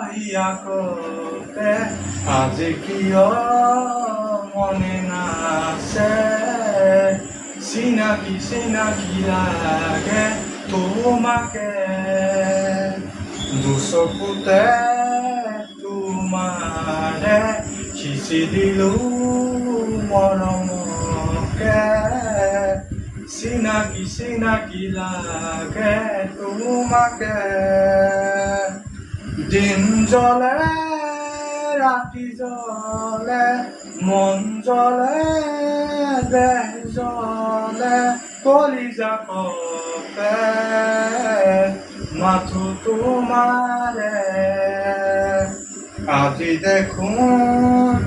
হিয়াকতে আজি কিয় মনে নাছে চিনাকি চিনাকি লাগে তোমাকে দুচকুতে তোমাৰে সিঁচি দিলো মৰমকে চিনাকি চিনাকি লাগে তোমাকে দিন জ্বলে ৰাতি জ্বলে মন জ্বলে দেহ জ্বলে কলিজা কপে মাথো তোমাৰে আজি দেখোন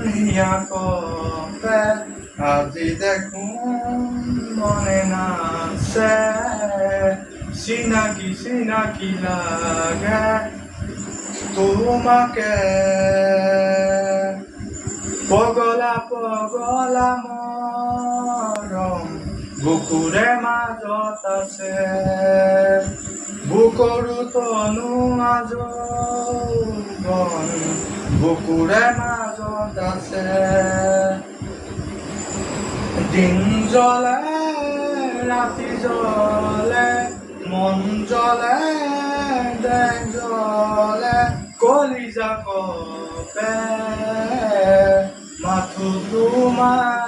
হিয়া কপে আজি দেখোন মনে নাছে চিনাকি চিনাকি লাগে তোমাকে পগলা পগলা মৰম বুকুৰে মাজত আছে বুকৰু তনু আজীৱন বুকুৰে মাজত আছে দিন জ্বলে ৰাতি জ্বলে মন জ্বলে দেহ জ্বলে কলিজা কপে মাথো তোমাৰ